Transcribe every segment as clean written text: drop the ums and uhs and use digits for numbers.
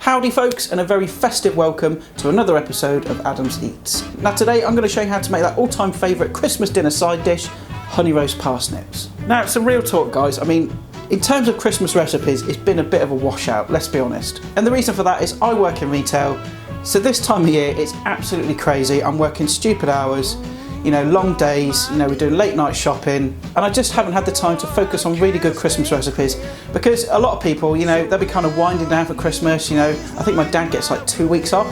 Howdy folks, and a very festive welcome to another episode of Adam's Eats. Now today I'm going to show you how to make that all-time favourite Christmas dinner side dish, honey roast parsnips. Now some real talk guys, I mean, in terms of Christmas recipes, it's been a bit of a washout, let's be honest. And the reason for that is I work in retail, so this time of year it's absolutely crazy. I'm working stupid hours, you know, long days, you know, we're doing late night shopping, and I just haven't had the time to focus on really good Christmas recipes because a lot of people, you know, they'll be kind of winding down for Christmas, you know. I think my dad gets like 2 weeks off.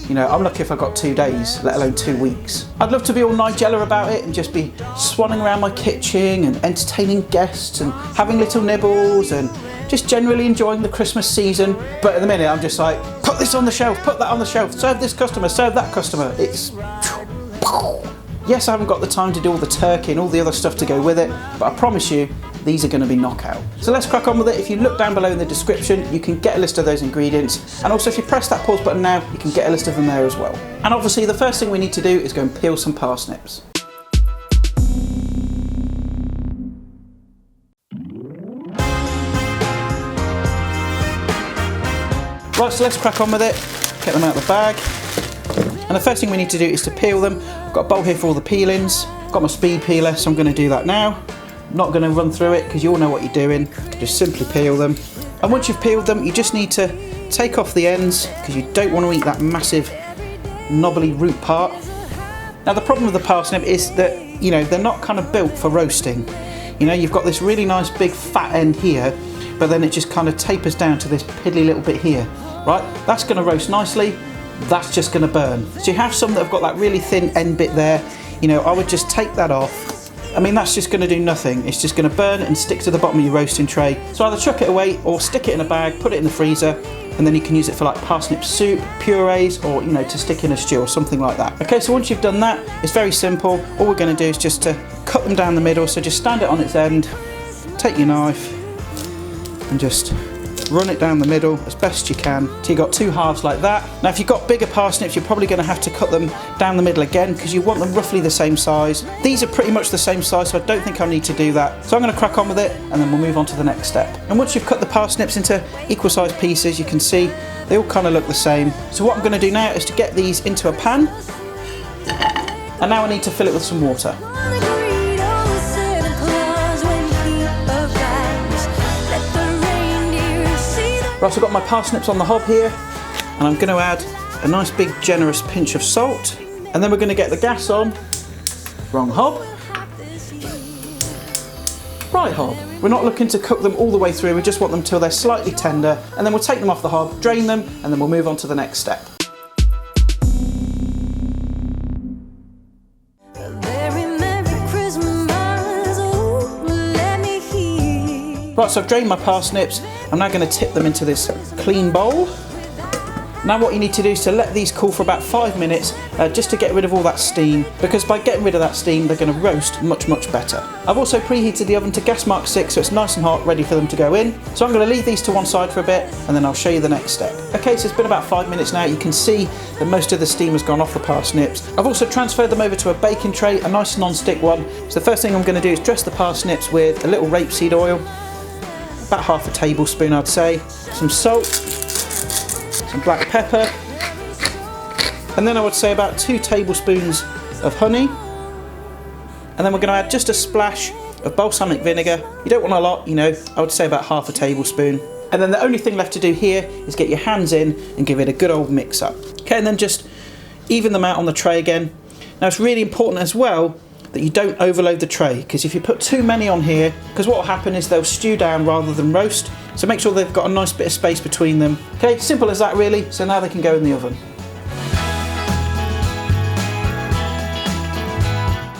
You know, I'm lucky if I got 2 days, let alone 2 weeks. I'd love to be all Nigella about it and just be swanning around my kitchen and entertaining guests and having little nibbles and just generally enjoying the Christmas season. But at the minute, I'm just like, put this on the shelf, put that on the shelf, serve this customer, serve that customer. It's... Yes, I haven't got the time to do all the turkey and all the other stuff to go with it, but I promise you, these are going to be knockout. So let's crack on with it. If you look down below in the description, you can get a list of those ingredients. And also if you press that pause button now, you can get a list of them there as well. And obviously the first thing we need to do is go and peel some parsnips. Right, so let's crack on with it. Get them out of the bag. And the first thing we need to do is to peel them. I've got a bowl here for all the peelings. I've got my speed peeler, so I'm going to do that now. I'm not going to run through it because you all know what you're doing. Just simply peel them. And once you've peeled them, you just need to take off the ends because you don't want to eat that massive knobbly root part. Now the problem with the parsnip is that, you know, they're not kind of built for roasting. You know, you've got this really nice big fat end here, but then it just kind of tapers down to this piddly little bit here. Right, that's going to roast nicely. That's just going to burn. So you have some that have got that really thin end bit there. You know, I would just take that off. I mean, that's just going to do nothing. It's just going to burn and stick to the bottom of your roasting tray. So either chuck it away or stick it in a bag, put it in the freezer, and then you can use it for like parsnip soup, purees, or, you know, to stick in a stew or something like that. Okay, so once you've done that, it's very simple. All we're going to do is just to cut them down the middle. So just stand it on its end, take your knife, and just run it down the middle as best you can till you've got two halves like that. Now if you've got bigger parsnips, you're probably going to have to cut them down the middle again because you want them roughly the same size. These are pretty much the same size, so I don't think I need to do that. So I'm going to crack on with it and then we'll move on to the next step. And once you've cut the parsnips into equal sized pieces, you can see they all kind of look the same. So what I'm going to do now is to get these into a pan, and now I need to fill it with some water. Right, so I've got my parsnips on the hob here, and I'm going to add a nice big generous pinch of salt, and then we're going to get the gas on. Wrong hob. Right hob. We're not looking to cook them all the way through, we just want them till they're slightly tender, and then we'll take them off the hob, drain them, and then we'll move on to the next step. Right, so I've drained my parsnips. I'm now going to tip them into this clean bowl. Now what you need to do is to let these cool for about 5 minutes just to get rid of all that steam, because by getting rid of that steam they're going to roast much better. I've also preheated the oven to gas mark 6 so it's nice and hot, ready for them to go in. So I'm going to leave these to one side for a bit and then I'll show you the next step. Okay, so it's been about 5 minutes now. You can see that most of the steam has gone off the parsnips. I've also transferred them over to a baking tray, a nice non-stick one. So the first thing I'm going to do is dress the parsnips with a little rapeseed oil. About half a tablespoon I'd say, some salt, some black pepper, and then I would say about 2 tablespoons of honey, and then we're going to add just a splash of balsamic vinegar. You don't want a lot, you know, I would say about half a tablespoon. And then the only thing left to do here is get your hands in and give it a good old mix up. Okay, and then just even them out on the tray again. Now it's really important as well that you don't overload the tray, because if you put too many on here, because what will happen is they'll stew down rather than roast. So make sure they've got a nice bit of space between them. Okay, simple as that really. So now they can go in the oven.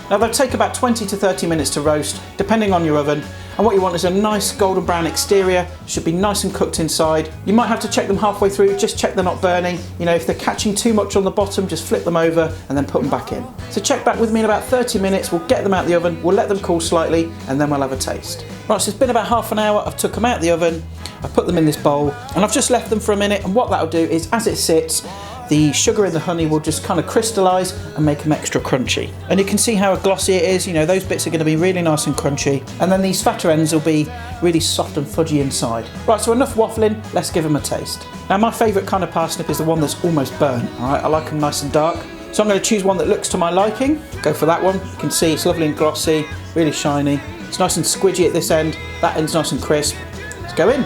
Now they'll take about 20 to 30 minutes to roast, depending on your oven. And what you want is a nice golden brown exterior, should be nice and cooked inside. You might have to check them halfway through, just check they're not burning. You know, if they're catching too much on the bottom, just flip them over and then put them back in. So check back with me in about 30 minutes, we'll get them out of the oven, we'll let them cool slightly, and then we'll have a taste. Right, so it's been about half an hour, I've took them out of the oven, I've put them in this bowl, and I've just left them for a minute, and what that'll do is, as it sits, the sugar in the honey will just kind of crystallise and make them extra crunchy. And you can see how glossy it is, you know, those bits are going to be really nice and crunchy. And then these fatter ends will be really soft and fudgy inside. Right, so enough waffling, let's give them a taste. Now my favourite kind of parsnip is the one that's almost burnt, alright, I like them nice and dark. So I'm going to choose one that looks to my liking, go for that one. You can see it's lovely and glossy, really shiny. It's nice and squidgy at this end, that end's nice and crisp. Let's go in.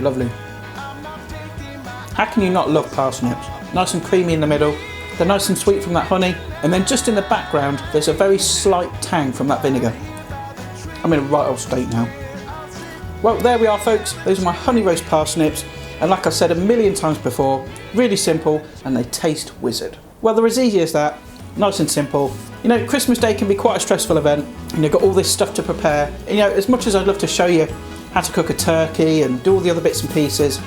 Lovely. How can you not love parsnips? Nice and creamy in the middle, they're nice and sweet from that honey, and then just in the background there's a very slight tang from that vinegar. I'm in a right old state now. Well, there we are folks, those are my honey roast parsnips, and like I said a million times before, really simple and they taste wizard. Well, they're as easy as that, nice and simple. You know, Christmas Day can be quite a stressful event, and you've got all this stuff to prepare. You know, as much as I'd love to show you how to cook a turkey and do all the other bits and pieces,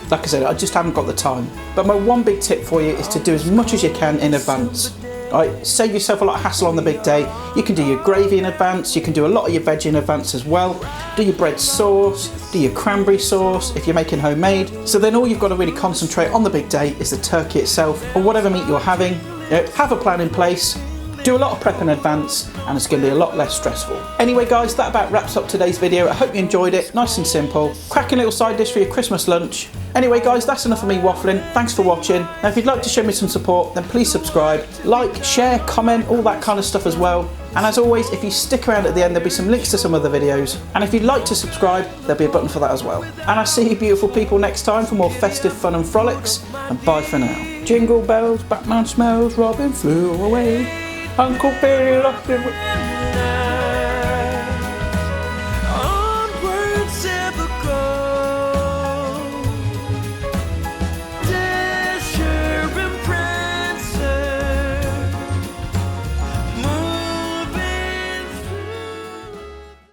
like I said, I just haven't got the time. But my one big tip for you is to do as much as you can in advance. Right? Save yourself a lot of hassle on the big day. You can do your gravy in advance, you can do a lot of your veg in advance as well. Do your bread sauce, do your cranberry sauce if you're making homemade. So then all you've got to really concentrate on the big day is the turkey itself, or whatever meat you're having. You know, have a plan in place, do a lot of prep in advance, and it's going to be a lot less stressful. Anyway guys, that about wraps up today's video. I hope you enjoyed it, nice and simple. Cracking little side dish for your Christmas lunch. Anyway guys, that's enough of me waffling. Thanks for watching. Now if you'd like to show me some support, then please subscribe, like, share, comment, all that kind of stuff as well. And as always, if you stick around at the end, there'll be some links to some other videos. And if you'd like to subscribe, there'll be a button for that as well. And I'll see you beautiful people next time for more festive fun and frolics. And bye for now. Jingle bells, Batman smells, Robin flew away. Uncle Billy lost it.